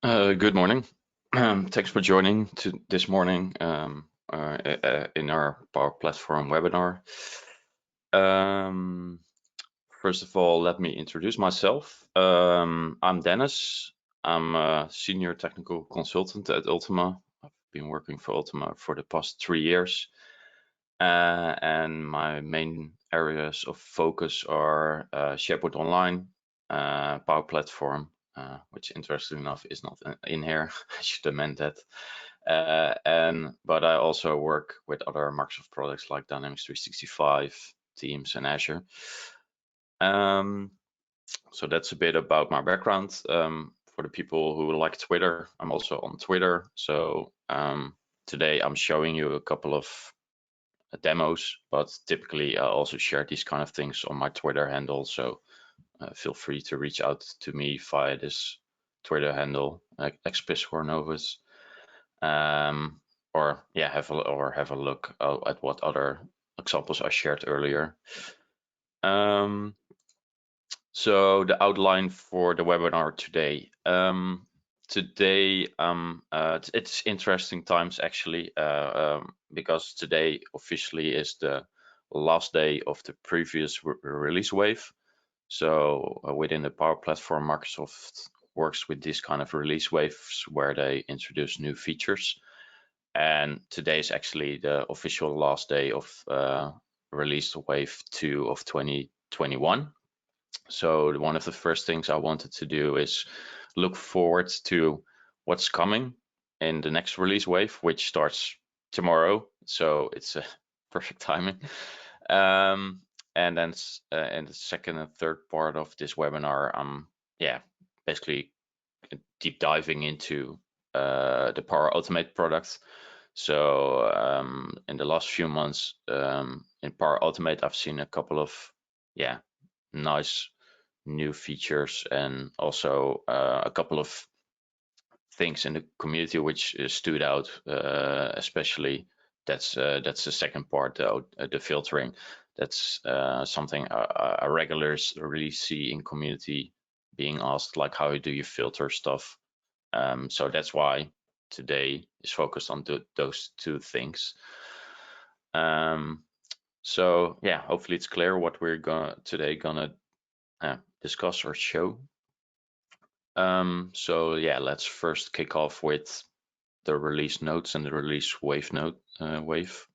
Good morning. Thanks for joining this morning in our Power Platform webinar. Um, First of all, let me introduce myself. I'm Dennis. I'm a senior technical consultant at Ultima. I've been working for Ultima for the past 3 years. And my main areas of focus are Sharepoint Online, Power Platform, which interesting enough is not in here. I should amend that. But I also work with other Microsoft products like Dynamics 365, Teams, and Azure. So that's a bit about my background. For the people who like Twitter, I'm also on Twitter. So today I'm showing you a couple of demos, but typically I also share these kind of things on my Twitter handle. So feel free to reach out to me via this Twitter handle, @xpiscornovus, or yeah, have a look at what other examples I shared earlier. So the outline for the webinar today. Today, it's interesting times actually, because today officially is the last day of the previous release wave. So within the Power Platform, Microsoft works with this kind of release waves where they introduce new features. And today is actually the official last day of release wave 2 of 2021. So one of the first things I wanted to do is look forward to what's coming in the next release wave, which starts tomorrow. So it's a perfect timing. And then in the second and third part of this webinar, I'm basically deep diving into the Power Automate product. So in the last few months in Power Automate, I've seen a couple of nice new features and also a couple of things in the community which stood out, especially that's the second part, the filtering. That's something I regularly see in community being asked, like, how do you filter stuff? So that's why today is focused on those two things. So yeah, hopefully it's clear what we're gonna discuss or show. So yeah, let's first kick off with the release notes and the release wave note wave.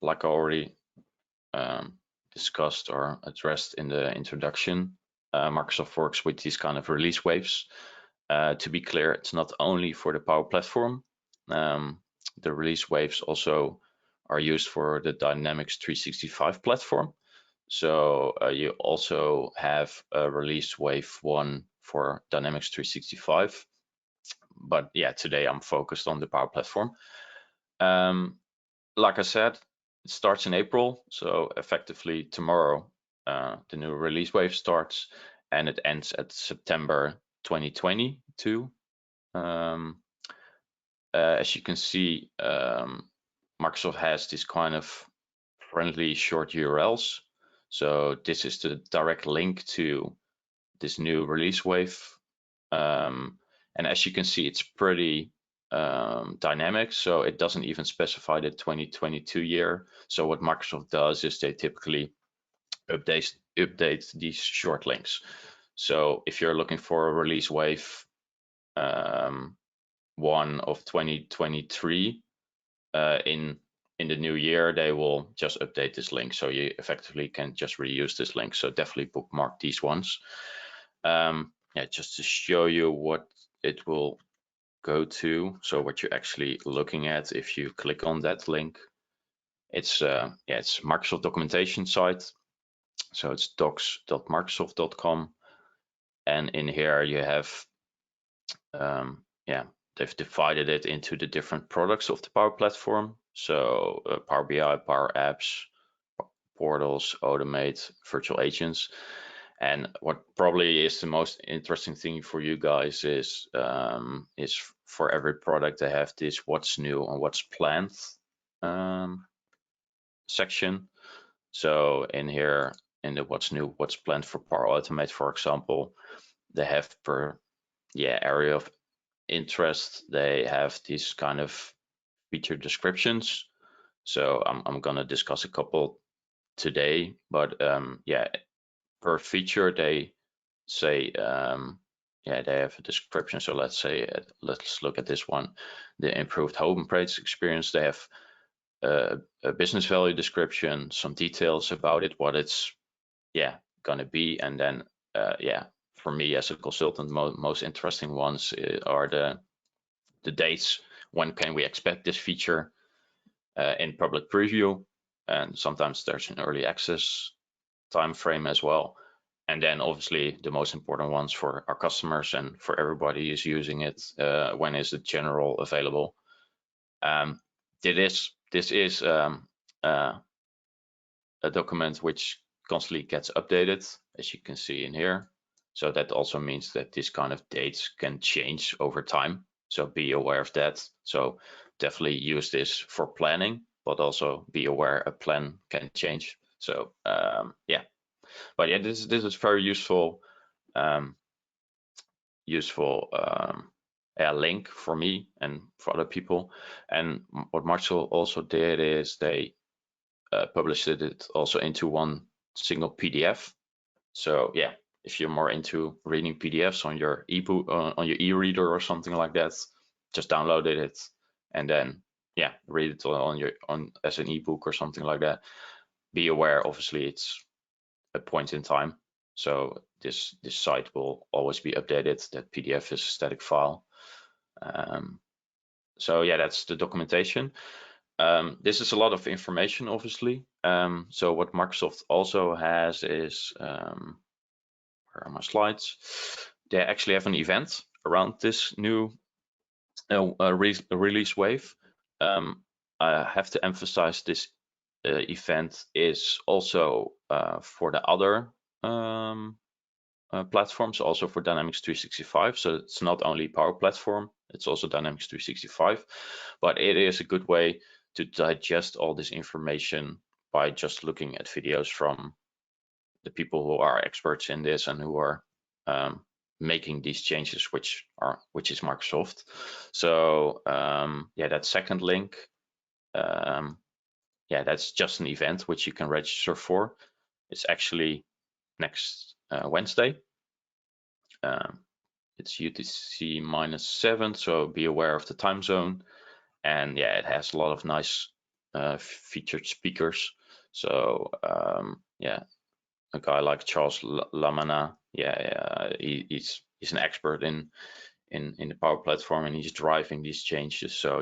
Like I already discussed or addressed in the introduction, Microsoft works with these kind of release waves. To be clear, it's not only for the Power Platform. The release waves also are used for the Dynamics 365 platform. So you also have a release wave 1 for Dynamics 365. But yeah, today I'm focused on the Power Platform. Like I said, it starts in April, so effectively tomorrow the new release wave starts, and it ends at September 2022. As you can see, Microsoft has this kind of friendly short URLs. So this is the direct link to this new release wave. And as you can see, it's pretty dynamic, so it doesn't even specify the 2022 year. So what Microsoft does is they typically update these short links. So if you're looking for a release wave 1 of 2023 in the new year, they will just update this link, so you effectively can just reuse this link. So definitely bookmark these ones. Just to show you what it will go to, so what you're actually looking at if you click on that link, it's Microsoft documentation site. So it's docs.microsoft.com, and in here you have they've divided it into the different products of the Power Platform. So Power BI, Power Apps, Portals, Automate, Virtual Agents. And what probably is the most interesting thing for you guys is for every product they have this what's new and what's planned section. So in here, in the what's new, what's planned for Power Automate, for example, they have per area of interest, they have these kind of feature descriptions. So I'm gonna discuss a couple today, but per feature they say they have a description. So let's say let's look at this one, the improved home page experience. They have a business value description, some details about it, what it's gonna be, and then for me as a consultant, most interesting ones are the dates. When can we expect this feature in public preview? And sometimes there's an early access time frame as well. And then obviously the most important ones for our customers and for everybody is using it, when is it general available? This is a document which constantly gets updated, as you can see in here. So that also means that this kind of dates can change over time. So be aware of that. So definitely use this for planning, but also be aware a plan can change. So but yeah, this is very useful link for me and for other people. And what Marcel also did is they published it also into one single PDF. So yeah, if you're more into reading PDFs on your ebook, on your e-reader or something like that, just download it and then read it on as an ebook or something like that. Be aware, obviously, it's a point in time, so this site will always be updated. That PDF is a static file. So yeah, that's the documentation. This is a lot of information, obviously. So what Microsoft also has is, where are my slides? They actually have an event around this new release wave. I have to emphasize this event is also for the other platforms, also for Dynamics 365. So it's not only Power Platform, it's also Dynamics 365. But it is a good way to digest all this information by just looking at videos from the people who are experts in this and who are making these changes, which is Microsoft. So that second link, that's just an event which you can register for. It's actually next Wednesday. It's UTC -7, so be aware of the time zone. And it has a lot of nice featured speakers. So a guy like Charles Lamana, he's an expert in the Power Platform, and he's driving these changes. So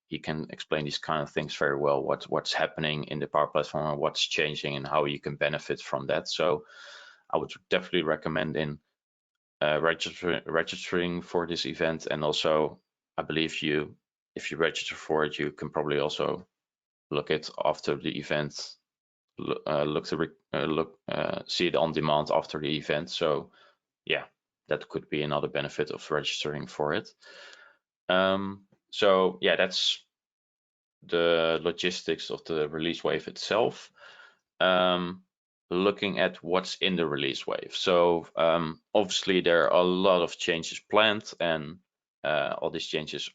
he can explain these kind of things very well. What's happening in the Power Platform and what's changing and how you can benefit from that. So I would definitely recommend registering for this event. And also, I believe if you register for it, you can probably also look it after the event. See it on demand after the event. So that could be another benefit of registering for it. So that's the logistics of the release wave itself. Looking at what's in the release wave. So obviously there are a lot of changes planned, and all these changes,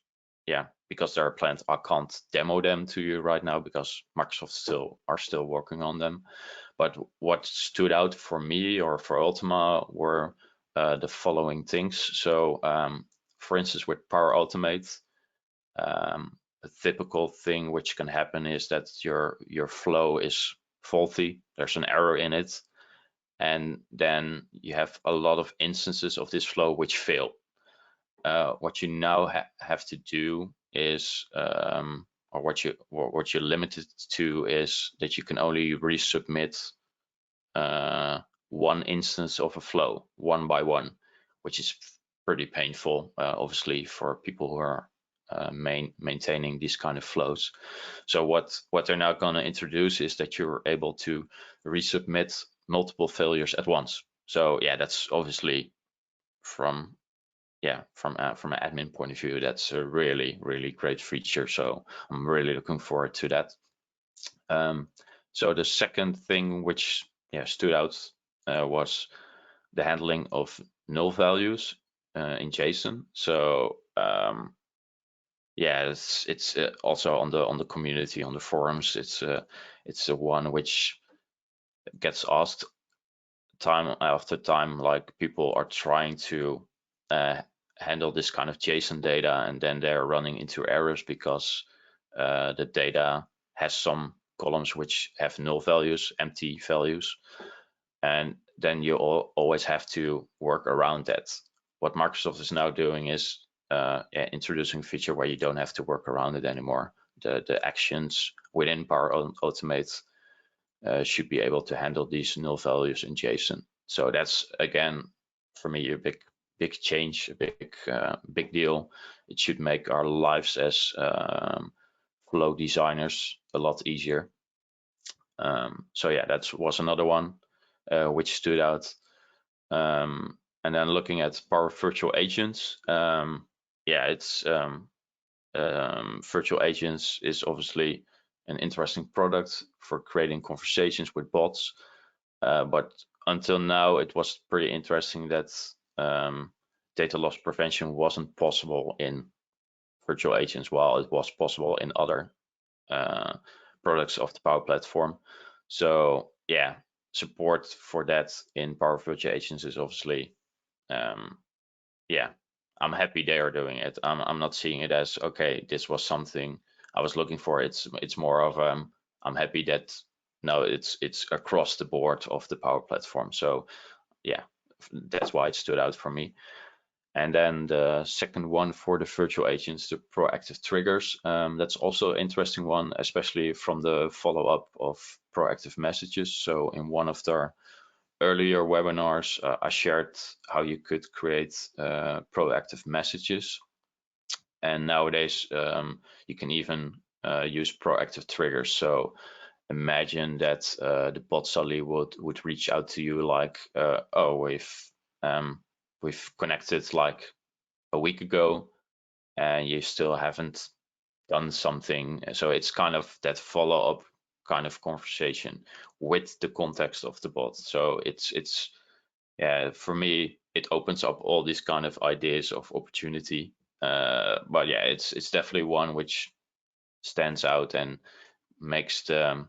because they are planned, I can't demo them to you right now because Microsoft are still working on them. But what stood out for me or for Ultima were the following things. So for instance, with Power Automate, a typical thing which can happen is that your flow is faulty, there's an error in it, and then you have a lot of instances of this flow which fail. What you now have to do is, or what you're limited to, is that you can only resubmit one instance of a flow one by one, which is pretty painful, obviously, for people who are maintaining these kind of flows. So what they're now going to introduce is that you're able to resubmit multiple failures at once. So that's obviously from an admin point of view, that's a really, really great feature. So I'm really looking forward to that. So the second thing which stood out was the handling of null values in JSON. So yeah, it's also on the community, on the forums. It's the one which gets asked time after time. Like, people are trying to handle this kind of JSON data, and then they're running into errors because the data has some columns which have null values, empty values, and then you always have to work around that. What Microsoft is now doing is introducing a feature where you don't have to work around it anymore. The actions within Power Automate should be able to handle these null values in JSON. So that's, again, for me, a big change, a big deal. It should make our lives as flow designers a lot easier. So yeah, that was another one which stood out. And then looking at Power Virtual Agents, yeah, it's Virtual Agents is obviously an interesting product for creating conversations with bots. But until now, it was pretty interesting that data loss prevention wasn't possible in Virtual Agents, while it was possible in other products of the Power Platform. So yeah, support for that in Power Virtual Agents is obviously, yeah, I'm happy they are doing it. I'm not seeing it as, okay, this was something I was looking for. It's more of I'm happy that no, it's across the board of the Power Platform. So yeah, that's why it stood out for me. And then the second one for the virtual agents, the proactive triggers. That's also an interesting one, especially from the follow-up of proactive messages. So in one of their earlier webinars, I shared how you could create proactive messages. And nowadays, you can even use proactive triggers. So imagine that the bot suddenly would reach out to you like, oh, we've connected like a week ago, and you still haven't done something. So it's kind of that follow-up kind of conversation with the context of the bot. So it's yeah, for me, it opens up all these kind of ideas of opportunity. But yeah, it's definitely one which stands out and makes the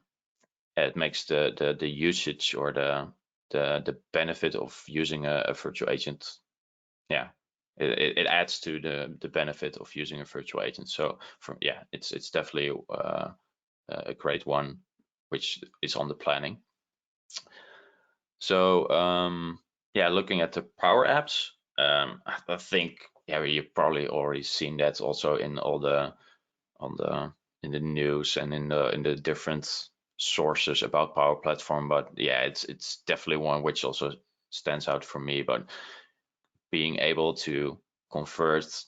usage or the benefit of using a virtual agent. Yeah, it adds to the benefit of using a virtual agent. So yeah, it's definitely a great one which is on the planning. So yeah, looking at the Power Apps, I think, yeah, you've probably already seen that also in all the in the news and in the different sources about Power Platform. But yeah, it's definitely one which also stands out for me. But being able to convert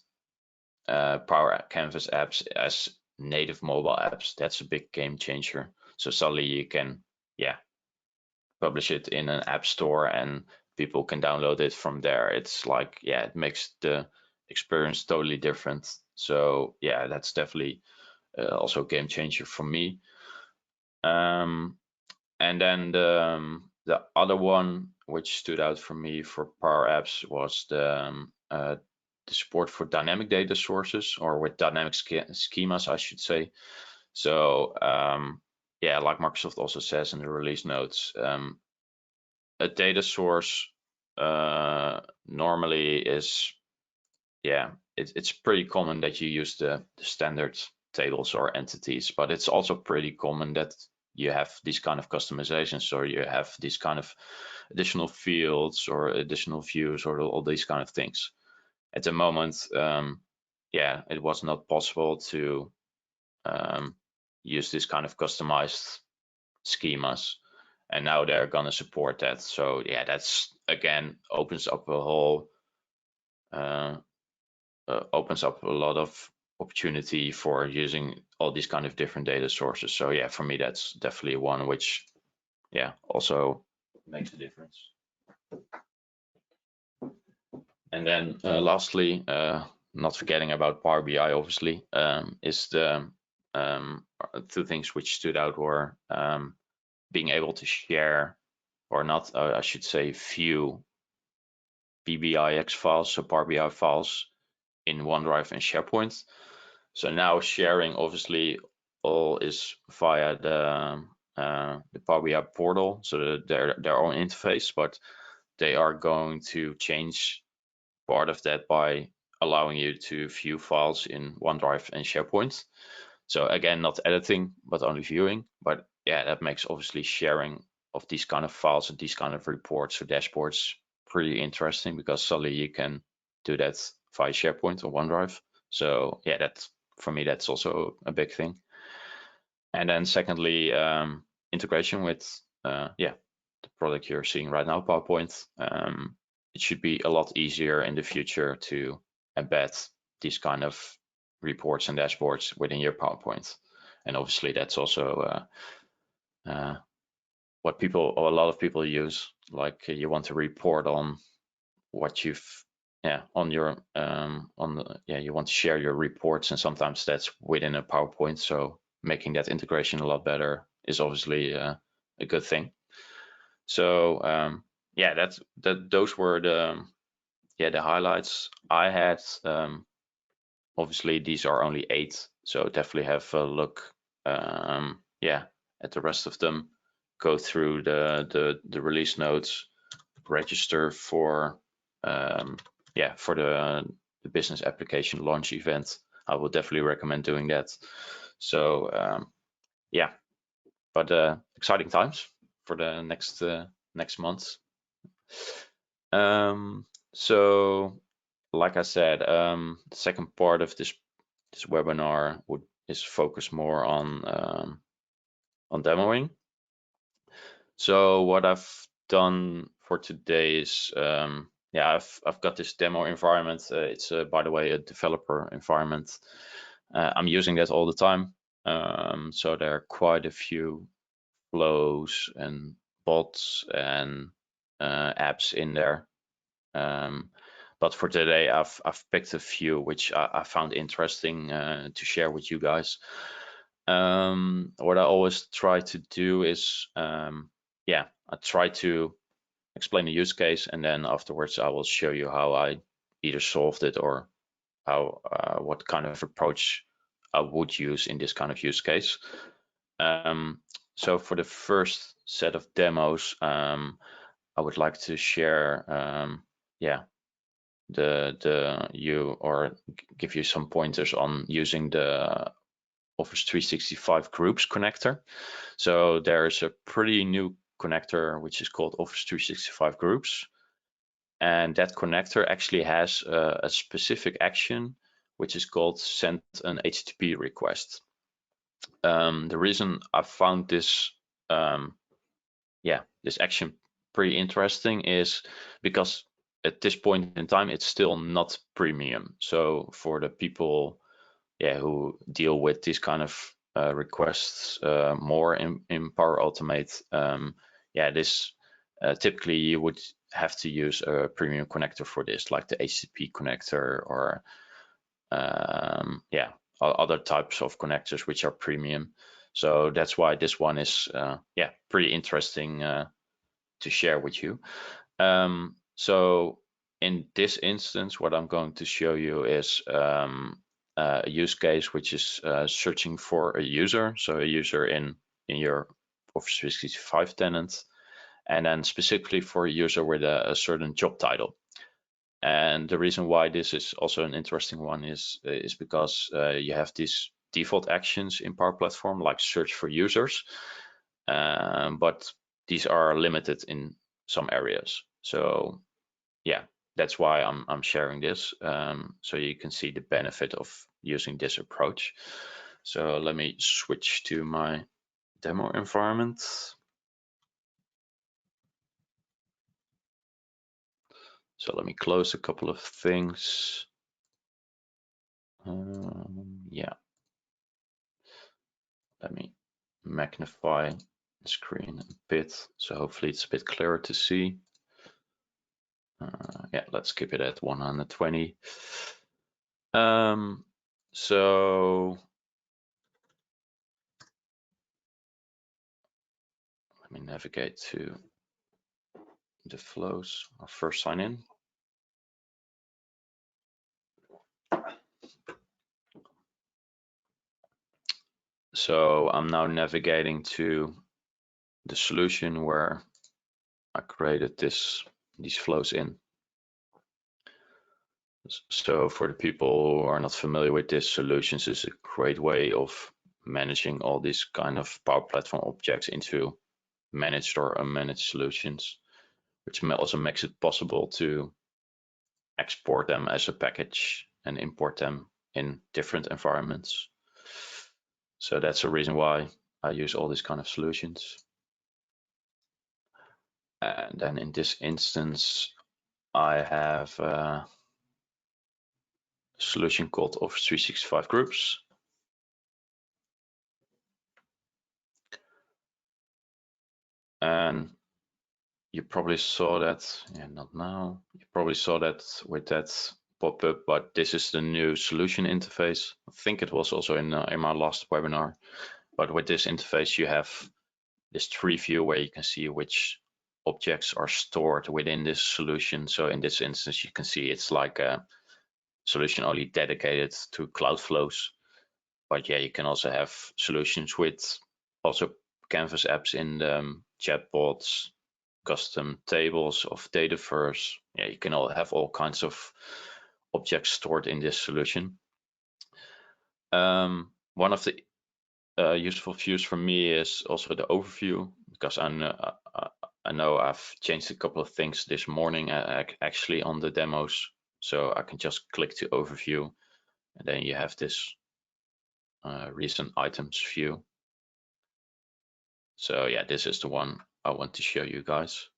Power Canvas apps as native mobile apps, that's a big game changer. So suddenly you can, yeah, publish it in an app store and people can download it from there. It's like, yeah, it makes the experience totally different. So yeah, that's definitely also a game changer for me. And then the other one which stood out for me for Power Apps was the support for dynamic data sources, or with dynamic schemas, I should say. So yeah, like Microsoft also says in the release notes, a data source normally is, yeah, it's pretty common that you use the standard tables or entities, but it's also pretty common that you have these kind of customizations, or you have these kind of additional fields or additional views or all these kind of things. At the moment, yeah, it was not possible to use this kind of customized schemas, and now they're gonna support that. So yeah, that's again opens up a whole opens up a lot of opportunity for using all these kind of different data sources. So yeah, for me, that's definitely one which, yeah, also makes a difference. And then lastly, not forgetting about Power BI, obviously, is the two things which stood out were being able to share, or not, I should say, view PBIX files, so Power BI files in OneDrive and SharePoint. So now sharing obviously all is via the Power BI portal, so their own interface, but they are going to change part of that by allowing you to view files in OneDrive and SharePoint. So again, not editing, but only viewing. But yeah, that makes obviously sharing of these kind of files and these kind of reports or dashboards pretty interesting, because suddenly you can do that via SharePoint or OneDrive. So yeah, that's, for me, that's also a big thing. And then secondly, integration with the product you're seeing right now, PowerPoint. It should be a lot easier in the future to embed these kind of reports and dashboards within your PowerPoint. And obviously that's also what a lot of people use. Like you want to report on what you've on your you want to share your reports, and sometimes that's within a PowerPoint. So making that integration a lot better is obviously a good thing. So those were the highlights I had. Obviously these are only 8, so definitely have a look at the rest of them. Go through the release notes, register for the business application launch event. I would definitely recommend doing that. So but exciting times for the next months. So like I said, the second part of this webinar is focused more on demoing. So what I've done for today is I've got this demo environment. It's by the way a developer environment. I'm using that all the time. So there are quite a few flows and bots and apps in there. But for today, I've picked a few which I found interesting to share with you guys. What I always try to do is I try to explain the use case, and then afterwards I will show you how I either solved it or how what kind of approach I would use in this kind of use case. So for the first set of demos, I would like to share give you some pointers on using the Office 365 Groups connector. So there's a pretty new connector which is called Office 365 Groups, and that connector actually has a specific action which is called send an HTTP request. The reason I found this this action pretty interesting is because at this point in time it's still not premium. So for the people who deal with these kind of requests more in Power Automate, this typically you would have to use a premium connector for this, like the HTTP connector or other types of connectors which are premium. So that's why this one is pretty interesting to share with you. So in this instance, what I'm going to show you is a use case which is searching for a user, so a user in your Office 365 tenant, and then specifically for a user with a certain job title. And the reason why this is also an interesting one is because you have these default actions in Power Platform, like search for users, but these are limited in some areas. So that's why I'm sharing this, so you can see the benefit of using this approach. So let me switch to my demo environment. So let me close a couple of things. Let me magnify the screen a bit, so hopefully it's a bit clearer to see. Let's keep it at 120. So let me navigate to the flows. I'll first sign in. So I'm now navigating to the solution where I created these flows in. So for the people who are not familiar with this, solutions is a great way of managing all these kind of Power Platform objects into managed or unmanaged solutions, which also makes it possible to export them as a package and import them in different environments. So that's the reason why I use all these kind of solutions. And then in this instance, I have a solution called Office 365 Groups. And you probably saw that, not now. You probably saw that with that pop-up, but this is the new solution interface. I think it was also in my last webinar. But with this interface, you have this tree view where you can see which objects are stored within this solution. So in this instance, you can see it's like a solution only dedicated to cloud flows. But yeah, you can also have solutions with also Canvas apps in them, chatbots, custom tables of Dataverse. Yeah, you can have all kinds of objects stored in this solution. One of the useful views for me is also the overview, because I know I've changed a couple of things this morning actually on the demos. So I can just click to overview, and then you have this recent items view. So yeah, this is the one I want to show you guys.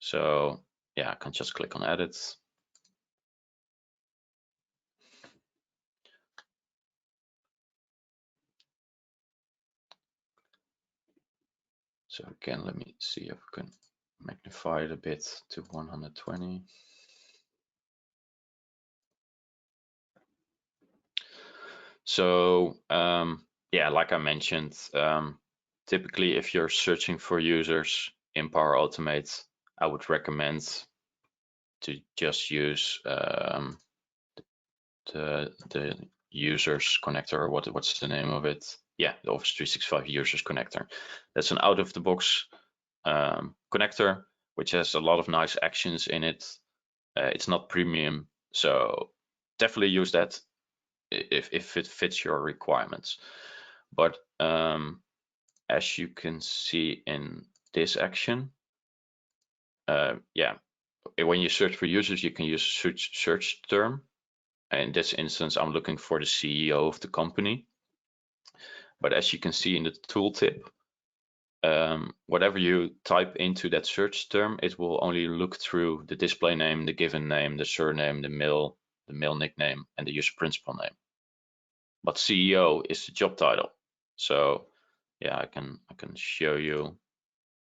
So yeah, I can just click on edit. So again, let me see if I can magnify it a bit to 120. So yeah, like I mentioned, typically if you're searching for users in Power Automate, I would recommend to just use the users connector, or what's the name of it? Yeah, the Office 365 users connector. That's an out-of-the-box connector, which has a lot of nice actions in it. It's not premium, so definitely use that if it fits your requirements. But as you can see in this action, yeah, when you search for users, you can use search term. In this instance, I'm looking for the CEO of the company. But as you can see in the tooltip, whatever you type into that search term, it will only look through the display name, the given name, the surname, the mail nickname, and the user principal name. But CEO is the job title. So yeah, I can show you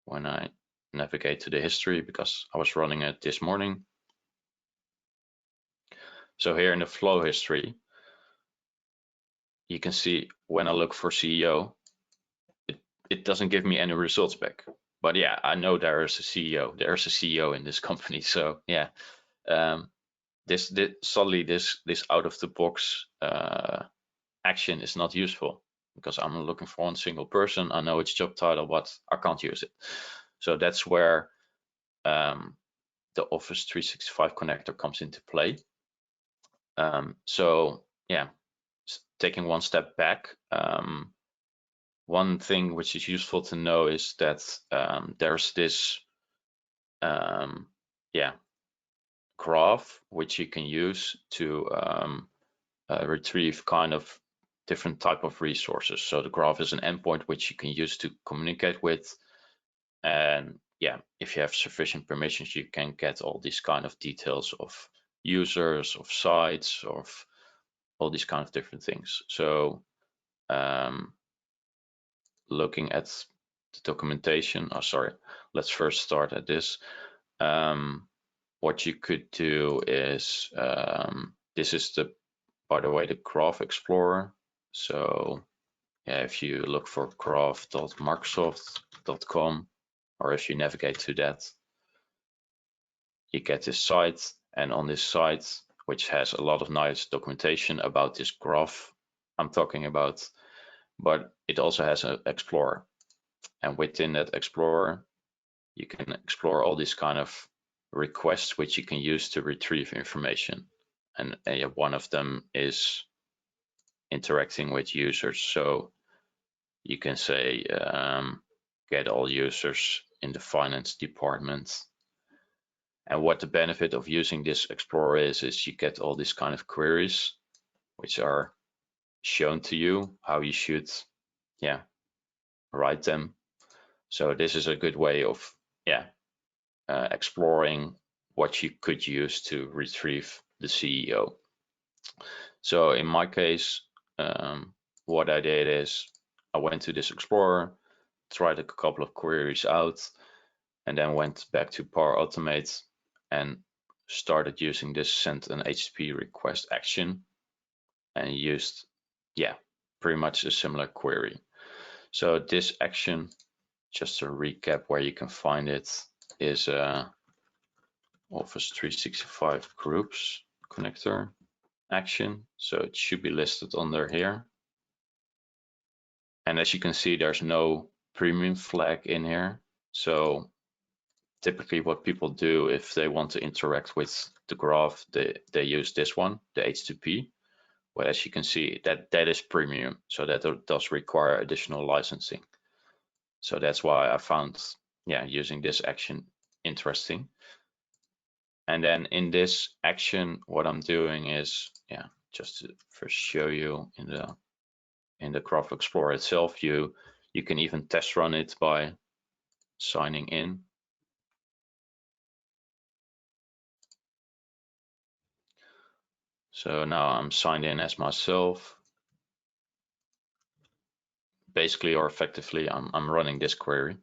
when I navigate to the history, because I was running it this morning. So here in the flow history, you can see when I look for CEO, it doesn't give me any results back. But yeah, I know there is a CEO. There's a CEO in this company. So yeah, this suddenly this out of the box action is not useful, because I'm looking for one single person. I know its job title, but I can't use it. So that's where the Office 365 connector comes into play. So yeah, taking one step back, one thing which is useful to know is that there's this graph which you can use to retrieve kind of different type of resources. So the graph is an endpoint which you can use to communicate with, and yeah, if you have sufficient permissions, you can get all these kind of details of users, of sites, of all these kind of different things. So looking at the documentation, let's first start at this. What you could do is, this is by the way, the Graph Explorer. So yeah, if you look for graph.microsoft.com, or if you navigate to that, you get this site, and on this site, which has a lot of nice documentation about this graph I'm talking about, but it also has an explorer. And within that explorer, you can explore all these kind of requests which you can use to retrieve information. And one of them is interacting with users. So you can say, get all users in the finance department. And what the benefit of using this explorer is you get all these kind of queries, which are shown to you how you should, write them. So this is a good way of, exploring what you could use to retrieve the CEO. So in my case, what I did is I went to this explorer, tried a couple of queries out, and then went back to Power Automate and started using this send an HTTP request action and used, pretty much a similar query. So this action, just to recap where you can find it, is Office 365 groups connector action. So it should be listed under here. And as you can see, there's no premium flag in here. So typically what people do if they want to interact with the graph, they use this one, the H2P. But as you can see, that is premium. So that does require additional licensing. So that's why I found, using this action interesting. And then in this action, what I'm doing is, just to first show you in the Graph Explorer itself, you can even test run it by signing in. So now I'm signed in as myself. Basically, or effectively, I'm running this query.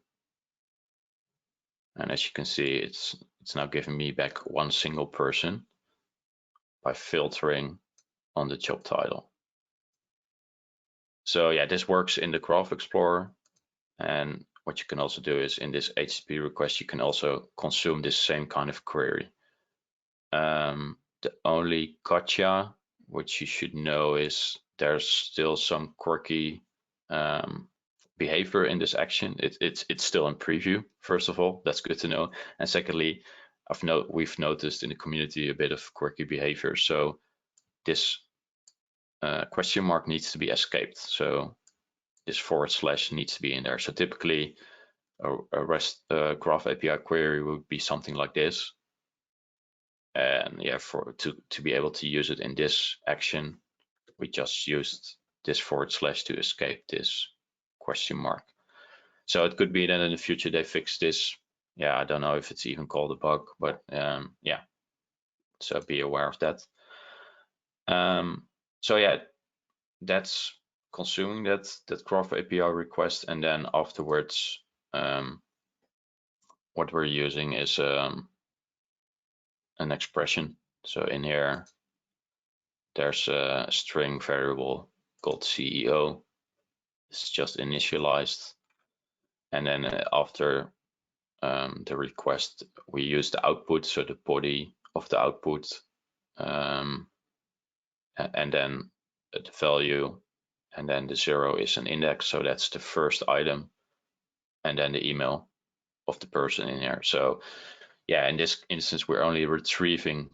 And as you can see, it's now giving me back one single person by filtering on the job title. So this works in the Graph Explorer. And what you can also do is in this HTTP request, you can also consume this same kind of query. The only gotcha, which you should know, is there's still some quirky behavior in this action. It's still in preview, first of all. That's good to know. And secondly, we've noticed in the community a bit of quirky behavior. So this question mark needs to be escaped. So this / needs to be in there. So typically a REST Graph API query would be something like this. And to be able to use it in this action, we just used this / to escape this question mark. So it could be that in the future they fix this. I don't know if it's even called a bug, but so be aware of that. That's consuming that Graph API request, and then afterwards, what we're using is an expression. So in here, there's a string variable called CEO. It's just initialized, and then after the request, we use the output, so the body of the output, and then the value, and then the 0 is an index, so that's the first item, and then the email of the person in here. So in this instance, we're only retrieving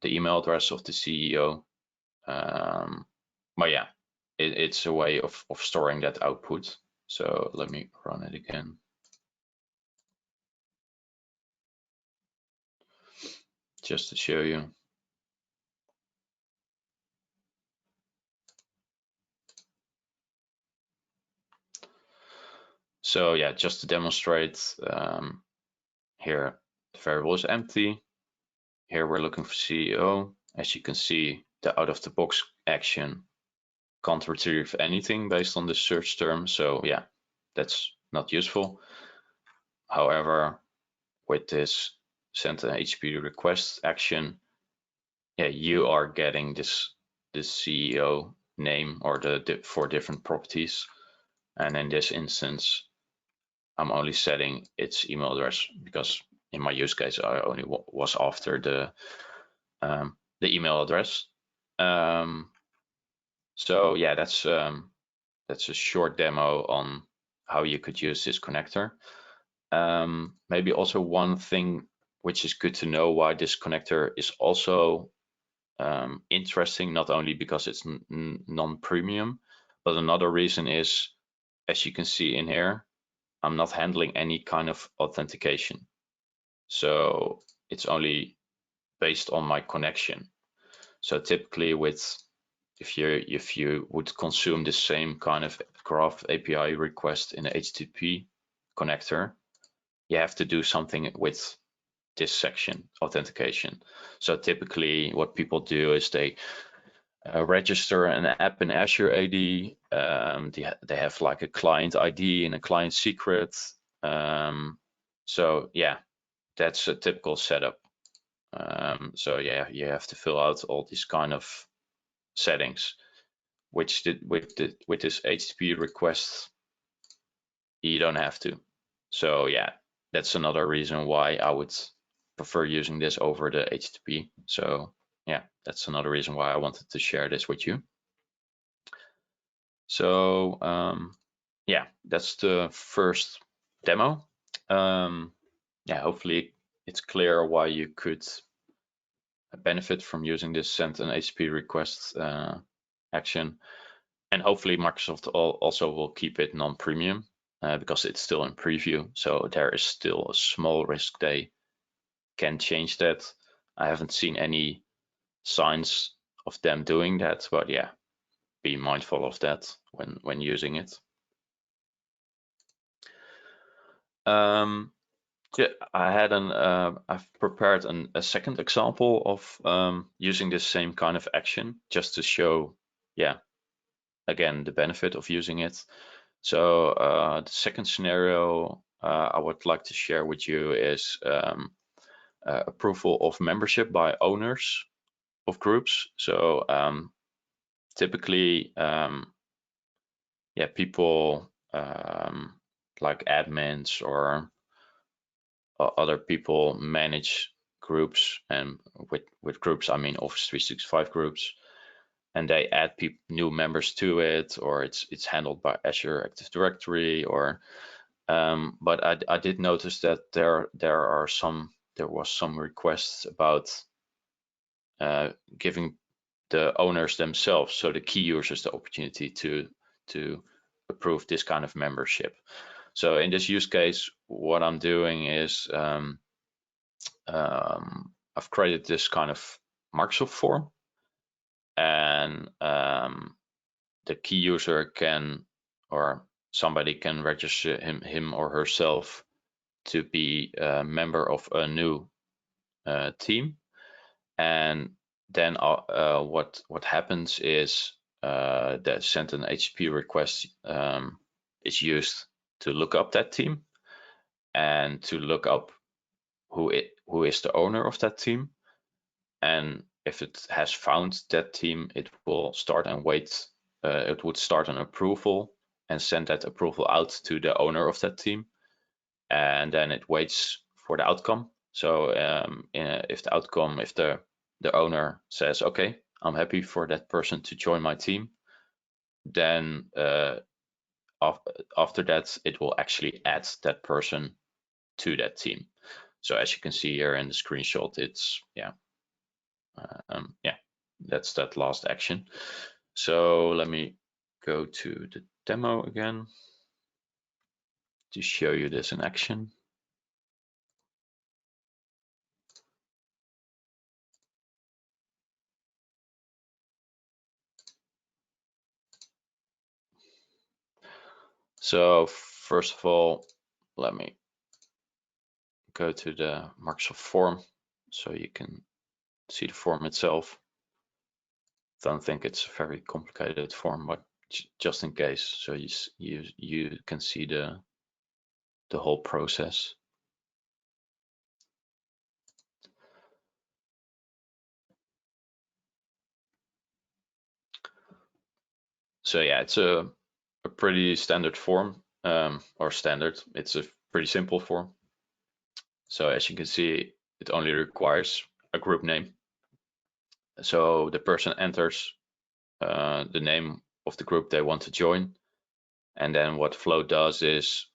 the email address of the CEO. But it's a way of storing that output. So let me run it again. Just to show you. So just to demonstrate, here the variable is empty. Here we're looking for CEO. As you can see, the out of the box action can't retrieve anything based on the search term. So that's not useful. However, with this send an HTTP request action, you are getting this CEO name or the 4 different properties. And in this instance, I'm only setting its email address because in my use case, I only was after the email address. So that's that's a short demo on how you could use this connector. Maybe also one thing which is good to know why this connector is also interesting, not only because it's non-premium, but another reason is, as you can see in here, I'm not handling any kind of authentication. So it's only based on my connection. So typically if you would consume the same kind of graph API request in a HTTP connector, you have to do something with this section, authentication. So typically what people do is they register an app in Azure AD. They have like a client ID and a client secret. So yeah, that's a typical setup. So yeah, you have to fill out all these kind of settings, which with this HTTP request, you don't have to. So yeah, that's another reason why I would prefer using this over the HTTP. So yeah, that's another reason why I wanted to share this with you. So yeah, that's the first demo. Yeah, hopefully it's clear why you could benefit from using this send an HTTP request action. And hopefully Microsoft also will keep it non-premium because it's still in preview. So there is still a small risk they can change that. I haven't seen any signs of them doing that, but yeah, be mindful of that when using it. Yeah, I've prepared a second example of using this same kind of action just to show, yeah, again, the benefit of using it. So the second scenario I would like to share with you is approval of membership by owners of groups. So typically, yeah, people like admins or other people manage groups, and with groups I mean Office 365 groups, and they add new members to it, or it's handled by Azure Active Directory, or but I did notice that there was some requests about giving the owners themselves, so the key users, the opportunity to approve this kind of membership. So in this use case, what I'm doing is I've created this kind of Microsoft form, and the key user can, or somebody can register him or herself to be a member of a new team. And then what happens is the send an HTTP request is used to look up that team and to look up who is the owner of that team. And if it has found that team, it will start and wait. It would start an approval and send that approval out to the owner of that team, and then it waits for the outcome. So if the owner says, okay, I'm happy for that person to join my team, then after that, it will actually add that person to that team. So as you can see here in the screenshot, it's yeah, that's that last action. So let me go to the demo again to show you this in action. So first of all, let me go to the Microsoft form so you can see the form itself. Don't think it's a very complicated form, but just in case, so you can see the whole process. So yeah, it's a pretty standard form, or standard. It's a pretty simple form. So as you can see, it only requires a group name. So the person enters the name of the group they want to join, And then what flow does is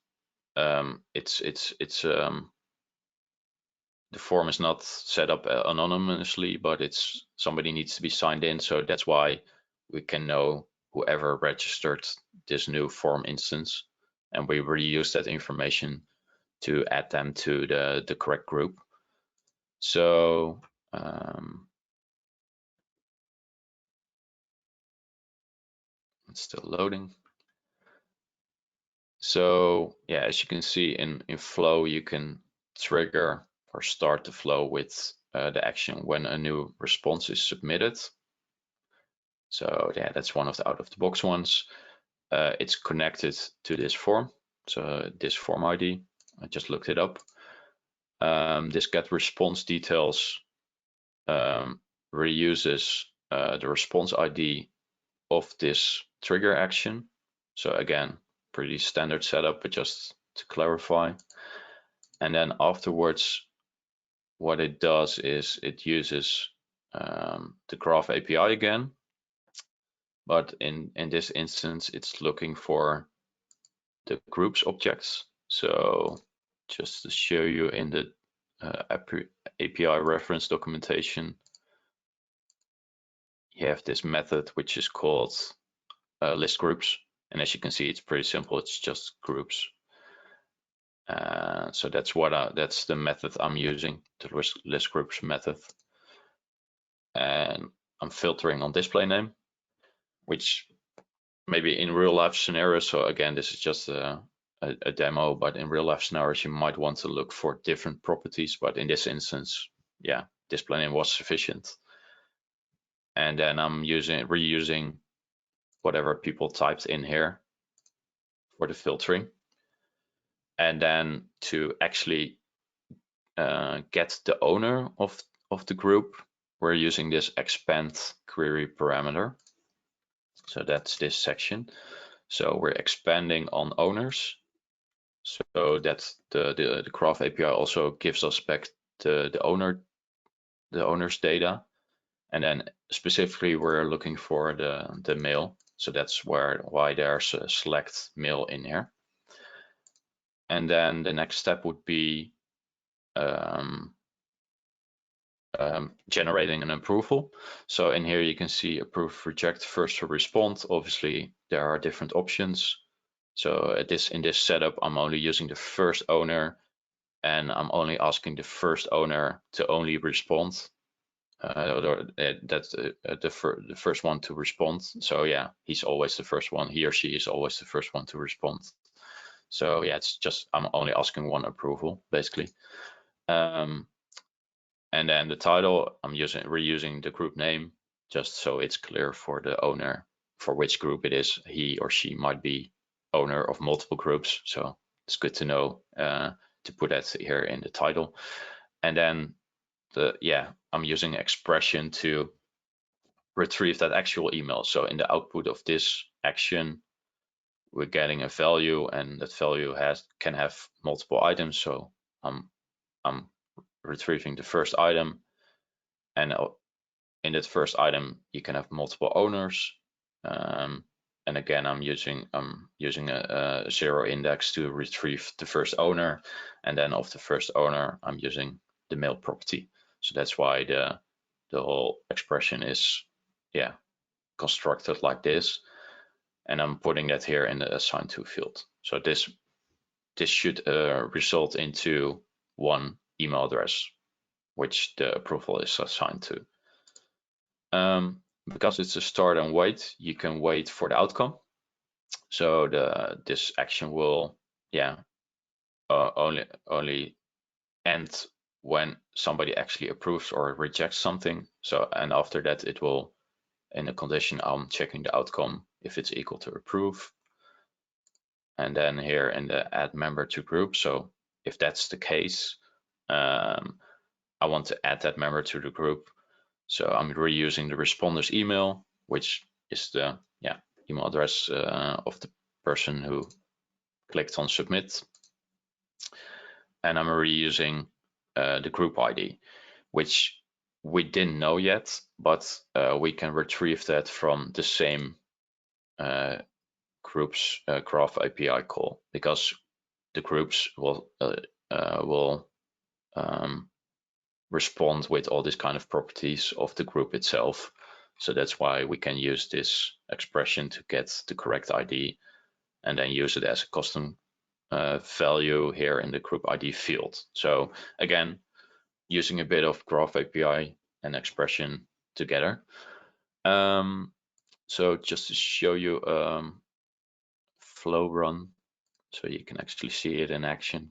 the form is not set up anonymously, but somebody needs to be signed in. So that's why we can know whoever registered this new form instance, and we reuse that information to add them to the correct group. So it's still loading. So yeah, as you can see in flow, you can trigger or start the flow with the action when a new response is submitted. So yeah, that's one of the out-of-the-box ones. It's connected to this form. So this form ID, I just looked it up. This get response details reuses the response ID of this trigger action. So again, pretty standard setup, but just to clarify. And then afterwards, what it does is it uses the Graph API again, but in this instance, it's looking for the groups objects. So just to show you in the API reference documentation, you have this method which is called list groups. And as you can see, it's pretty simple. It's just groups. So that's the method I'm using, the list groups method. And I'm filtering on display name, which maybe in real life scenarios. So again, this is just a demo, but in real life scenarios, you might want to look for different properties. But in this instance, yeah, display name was sufficient. And then I'm reusing whatever people typed in here for the filtering. And then to actually get the owner of the group, we're using this expand query parameter. So that's this section. So we're expanding on owners. So that the Graph API also gives us back the owner's data. And then specifically we're looking for the male. So that's why there's a select male in here. And then the next step would be generating an approval. So in here you can see approve, reject, first or respond. Obviously there are different options. So in this setup, I'm only using the first owner, and I'm only asking the first owner to only respond. That's the first one to respond. So yeah, he's always the first one. He or she is always the first one to respond. So yeah, it's just I'm only asking one approval basically. And then the title, I'm reusing the group name just so it's clear for the owner for which group it is. He or she might be owner of multiple groups, so it's good to know to put that here in the title. And then I'm using expression to retrieve that actual email. So in the output of this action, we're getting a value, and that value can have multiple items. So I'm retrieving the first item, and in that first item you can have multiple owners. And again, I'm using a zero index to retrieve the first owner, and then of the first owner I'm using the male property. So that's why the whole expression is constructed like this, and I'm putting that here in the assign to field. So this should result into one email address which the approval is assigned to. Because it's a start and wait, you can wait for the outcome. So this action will only end when somebody actually approves or rejects something. So, and after that it will, in a condition, I'm checking the outcome if it's equal to approve. And then here in the add member to group, so if that's the case, I want to add that member to the group. So I'm reusing the responder's email, which is the email address of the person who clicked on submit. And I'm reusing the group ID, which we didn't know yet, but we can retrieve that from the same group's graph API call, because the groups will respond with all these kind of properties of the group itself. So that's why we can use this expression to get the correct ID and then use it as a custom value here in the group ID field. So again, using a bit of graph API and expression together. So just to show you flow run, so you can actually see it in action.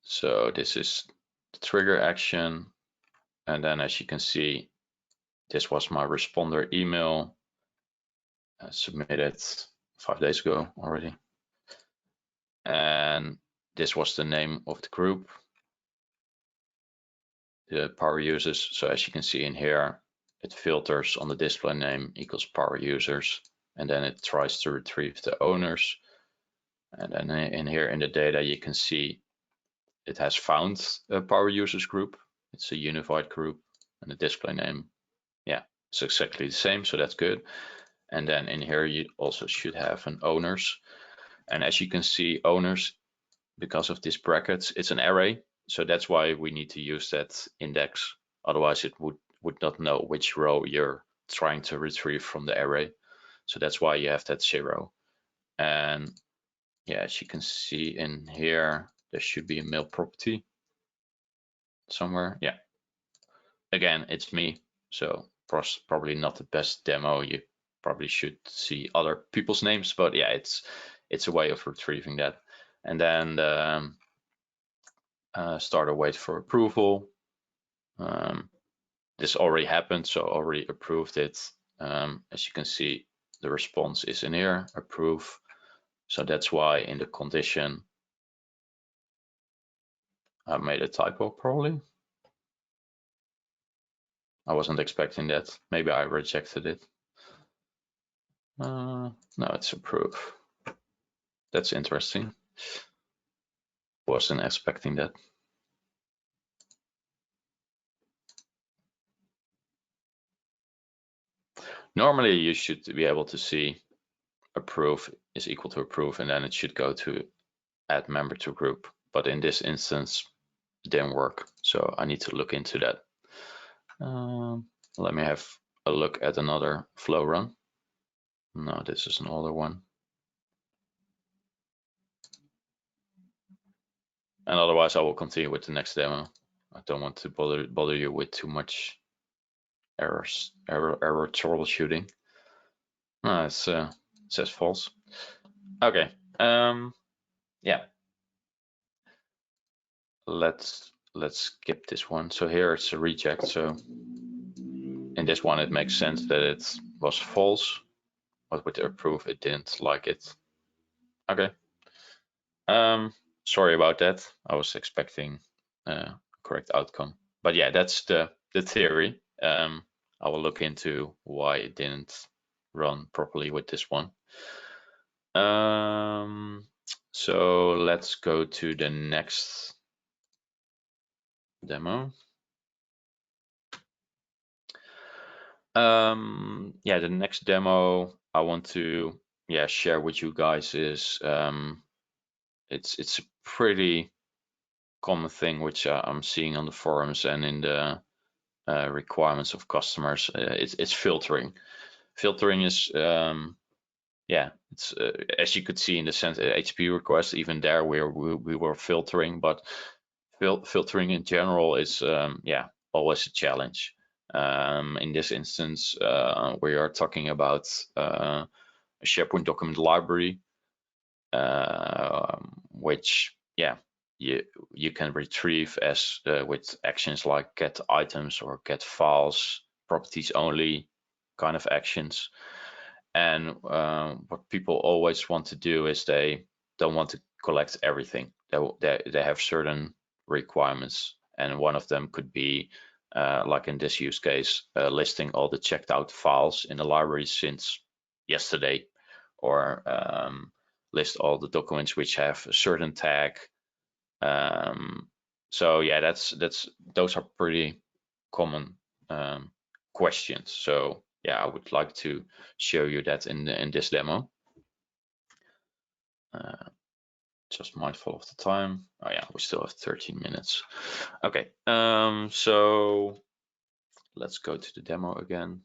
So this is the trigger action. And then as you can see, this was my responder email submitted 5 days ago already. And this was the name of the group, the power users. So as you can see in here, it filters on the display name equals power users, and then it tries to retrieve the owners. And then in here in the data, you can see it has found a power users group. It's a unified group, and the display name, yeah, it's exactly the same, so that's good. And then in here, you also should have an owners. And as you can see, owners, because of these brackets, it's an array. So that's why we need to use that index. Otherwise, it would not know which row you're trying to retrieve from the array. So that's why you have that 0. And yeah, as you can see in here, there should be a mail property somewhere. Yeah. Again, it's me. So probably not the best demo. You probably should see other people's names, but yeah, it's a way of retrieving that. And then start a wait for approval. This already happened, so already approved it. As you can see, the response is in here, approve. So that's why in the condition, I made a typo probably. I wasn't expecting that. Maybe I rejected it. No, it's approve. That's interesting. Wasn't expecting that. Normally you should be able to see approve is equal to approve, and then it should go to add member to group. But in this instance, it didn't work. So I need to look into that. Let me have a look at another flow run. No, this is an older one. And otherwise I will continue with the next demo. I don't want to bother you with too much error troubleshooting. No, it says false. Okay. Yeah. Let's skip this one. So here it's a reject. So in this one, it makes sense that it was false, but with the approve, it didn't like it. Okay. Sorry about that. I was expecting correct outcome, but yeah, that's the theory. I will look into why it didn't run properly with this one. So let's go to the next demo. Yeah, the next demo I want to share with you guys is it's a pretty common thing which I'm seeing on the forums and in the requirements of customers. It's filtering. Filtering is it's as you could see in the HTTP request, even there we were filtering, but filtering in general is always a challenge. In this instance, we are talking about a SharePoint document library, which you can retrieve as with actions like get items or get files, properties only kind of actions. And what people always want to do is they don't want to collect everything. They have certain requirements, and one of them could be like in this use case, listing all the checked out files in the library since yesterday, or list all the documents which have a certain tag. So yeah, those are pretty common questions. So yeah, I would like to show you that in this demo. Just mindful of the time. Oh yeah, we still have 13 minutes. Okay, so let's go to the demo again.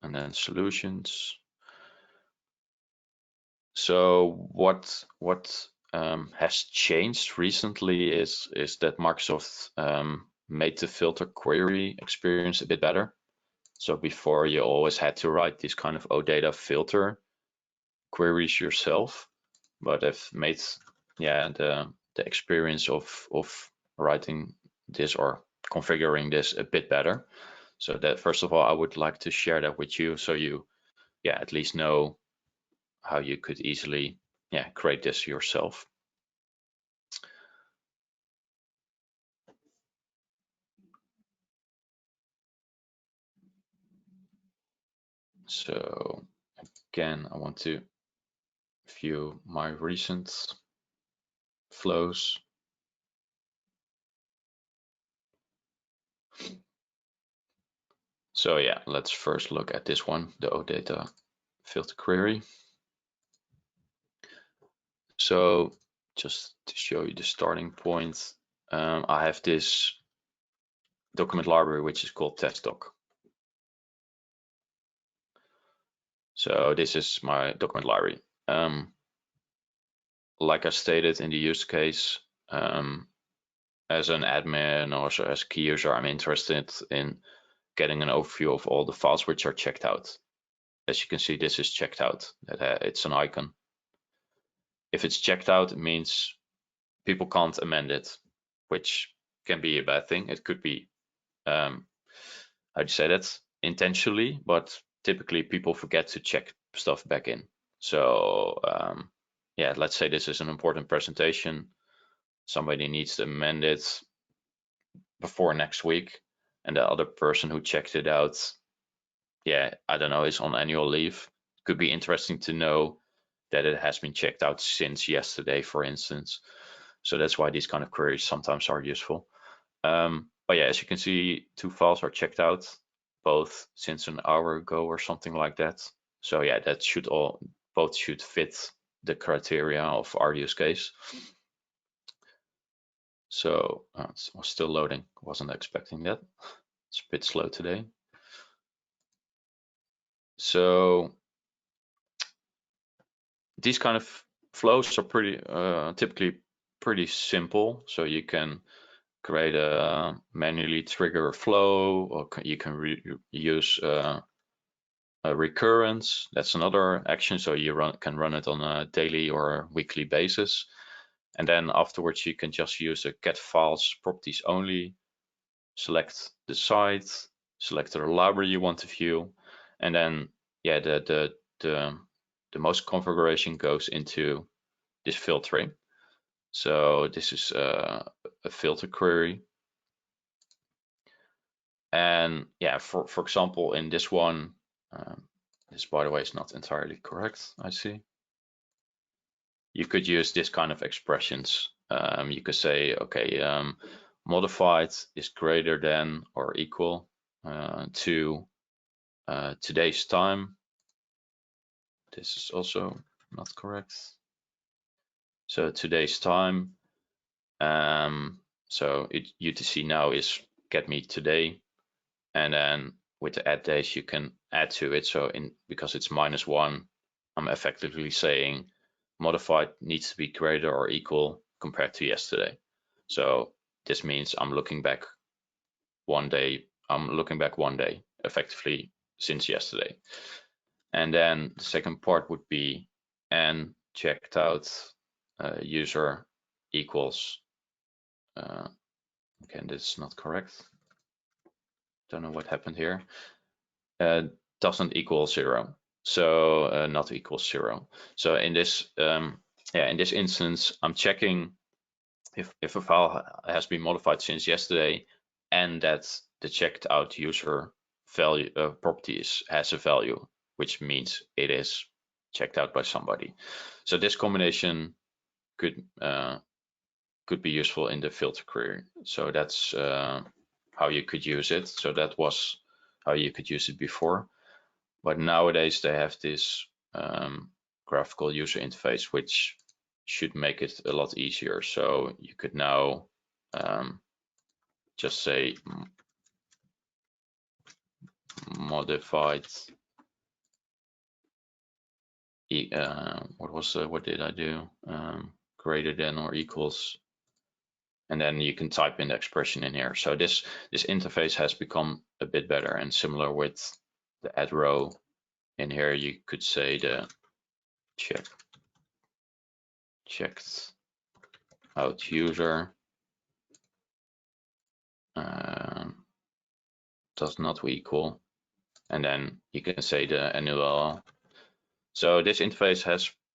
And then solutions. So what has changed recently is that Microsoft made the filter query experience a bit better. So before you always had to write these kind of OData filter queries yourself, but I've made the experience of writing this or configuring this a bit better. So that first of all, I would like to share that with you, so you at least know how you could easily create this yourself. So again, I want to view my recent flows. So yeah, let's first look at this one, the Odata filter query. So just to show you the starting point, I have this document library which is called test.doc. So this is my document library. Like I stated in the use case, as an admin or also as a key user, I'm interested in getting an overview of all the files which are checked out. As you can see, this is checked out. It's an icon. If it's checked out, it means people can't amend it, which can be a bad thing. It could be, how do you say that, intentionally, but typically people forget to check stuff back in. So yeah, let's say this is an important presentation. Somebody needs to amend it before next week, and the other person who checked it out, I don't know, is on annual leave. Could be interesting to know that it has been checked out since yesterday, for instance. So that's why these kind of queries sometimes are useful. But yeah, as you can see, 2 files are checked out, both since an hour ago or something like that. So yeah, that should both should fit the criteria of our use case. So it was still loading. Wasn't expecting that. It's a bit slow today. So these kind of flows are pretty typically pretty simple. So you can create a manually trigger a flow, or you can use a recurrence. That's another action. So you can run it on a daily or weekly basis. And then afterwards, you can just use a get files properties only, select the site, select the library you want to view, and then the most configuration goes into this filtering. So this is a filter query. And yeah, for example, in this one, this, by the way, is not entirely correct, I see. You could use this kind of expressions. You could say, okay, modified is greater than or equal to today's time. This is also not correct. So today's time. So UTC now is get me today, and then with the add days you can add to it. So because it's -1, I'm effectively saying modified needs to be greater or equal compared to yesterday. So this means I'm looking back 1 day. I'm looking back 1 day, effectively since yesterday. And then the second part would be and checked out user equals. Again, this is not correct. Don't know what happened here. Doesn't equal 0. So not equals 0. So in this in this instance, I'm checking if a file has been modified since yesterday and that the checked out user value properties has a value, which means it is checked out by somebody. So this combination could be useful in the filter query. So that's how how you could use it. So that was how you could use it before. But nowadays they have this graphical user interface, which should make it a lot easier. So you could now just say modified. What did I do? Greater than or equals, and then you can type in the expression in here. So this interface has become a bit better, and similar with the add row. In here you could say the checked out user does not equal, and then you can say the annual. So this interface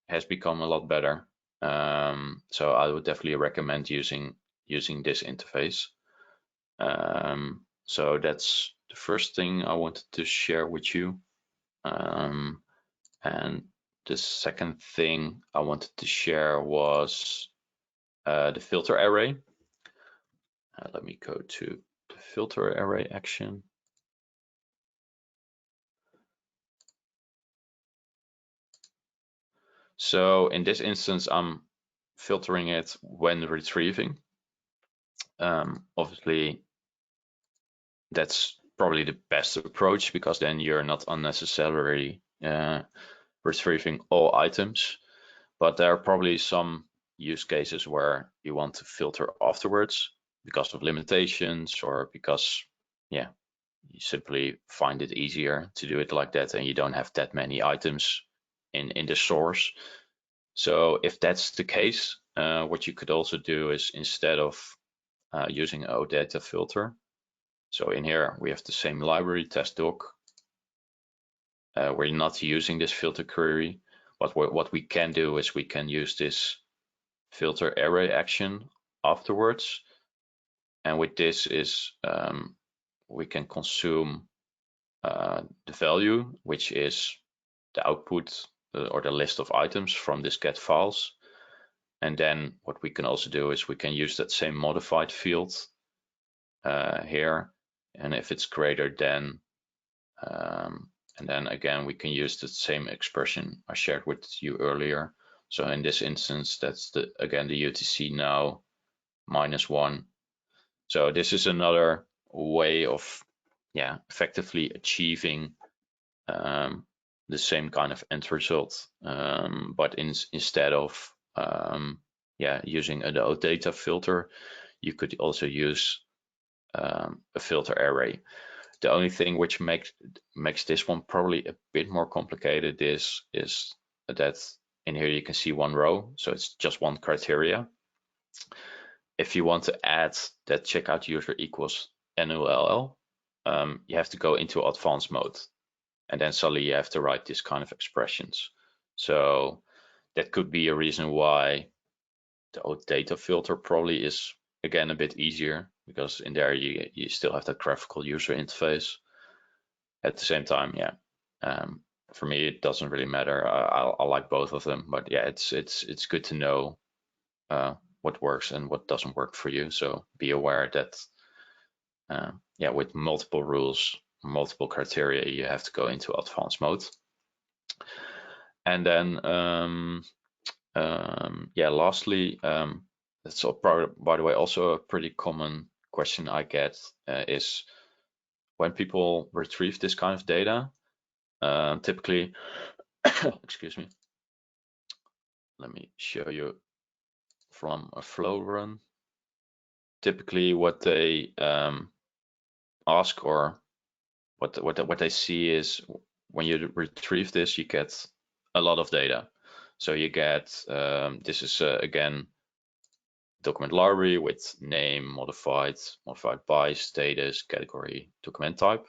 has become a lot better. So I would definitely recommend using this interface. So that's the first thing I wanted to share with you. And the second thing I wanted to share was the filter array. Let me go to the filter array action. So in this instance, I'm filtering it when retrieving. Obviously, that's probably the best approach, because then you're not unnecessarily retrieving all items. But there are probably some use cases where you want to filter afterwards because of limitations, or because, yeah, you simply find it easier to do it like that, and you don't have that many items in the source. So if that's the case, what you could also do is, instead of using an Odata filter, so in here we have the same library, test.doc. We're not using this filter query, but what we can do is we can use this filter array action afterwards. And with this is we can consume the value, which is the output or the list of items from this get files. And then what we can also do is we can use that same modified field here, and if it's greater than, and then again we can use the same expression I shared with you earlier. So in this instance, that's again the UTC now -1. So this is another way of effectively achieving the same kind of end result, but instead of using an Odata filter, you could also use a filter array. The only thing which makes this one probably a bit more complicated is that in here you can see one row, so it's just one criteria. If you want to add that checkout user equals NULL, you have to go into advanced mode, and then suddenly you have to write this kind of expressions. So that could be a reason why the Odata filter probably is again a bit easier, because in there you still have that graphical user interface. At the same time, for me it doesn't really matter. I like both of them, but yeah, it's good to know what works and what doesn't work for you. So be aware that with multiple rules, multiple criteria, you have to go into advanced mode. And then lastly, that's by the way also a pretty common question I get is when people retrieve this kind of data, typically excuse me, let me show you from a flow run. Typically what they ask, or what they see is, when you retrieve this, you get a lot of data. So you get this is again document library with name, modified by, status, category, document type.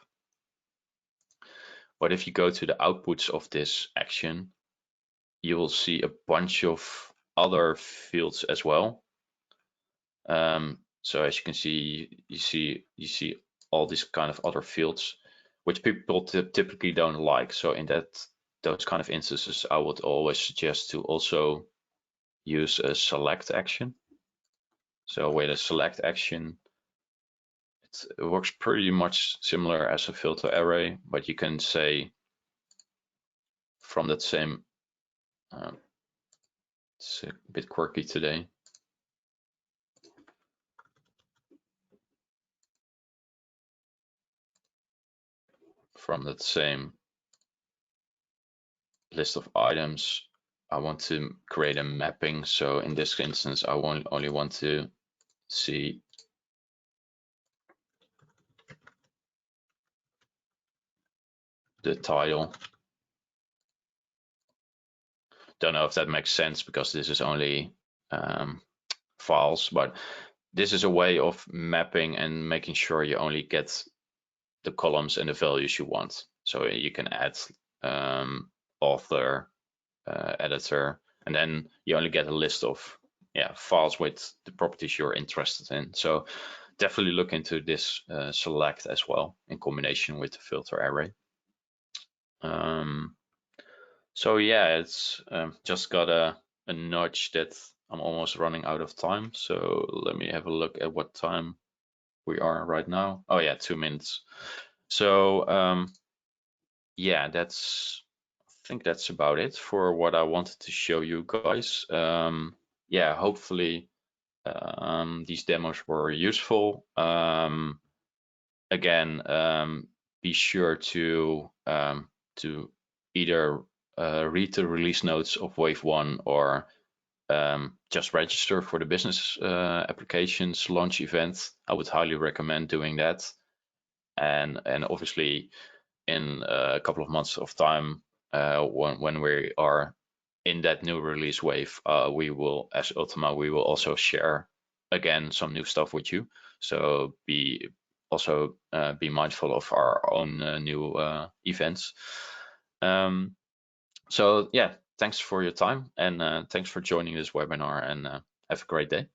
But if you go to the outputs of this action, you will see a bunch of other fields as well. So as you can see, you see all these kind of other fields, which people typically don't like. So in those kind of instances, I would always suggest to also use a select action. So with a select action, it works pretty much similar as a filter array, but you can say from that same, it's a bit quirky today. From that same list of items, I want to create a mapping. So in this instance, I only want to see the title. Don't know if that makes sense because this is only files, but this is a way of mapping and making sure you only get the columns and the values you want. So you can add author, editor, and then you only get a list of files with the properties you're interested in. So definitely look into this select as well in combination with the filter array. So yeah, it's just got a nudge that I'm almost running out of time. So let me have a look at what time we are right now. Oh yeah, 2 minutes. So yeah, I think that's about it for what I wanted to show you guys. Yeah, hopefully these demos were useful. Again, be sure to either read the release notes of Wave 1 or just register for the business applications launch event. I would highly recommend doing that. And obviously in a couple of months of time, when we are in that new release wave, we will, as Ultima, we will also share again some new stuff with you. So be mindful of our own new events. So yeah, thanks for your time and thanks for joining this webinar, and have a great day.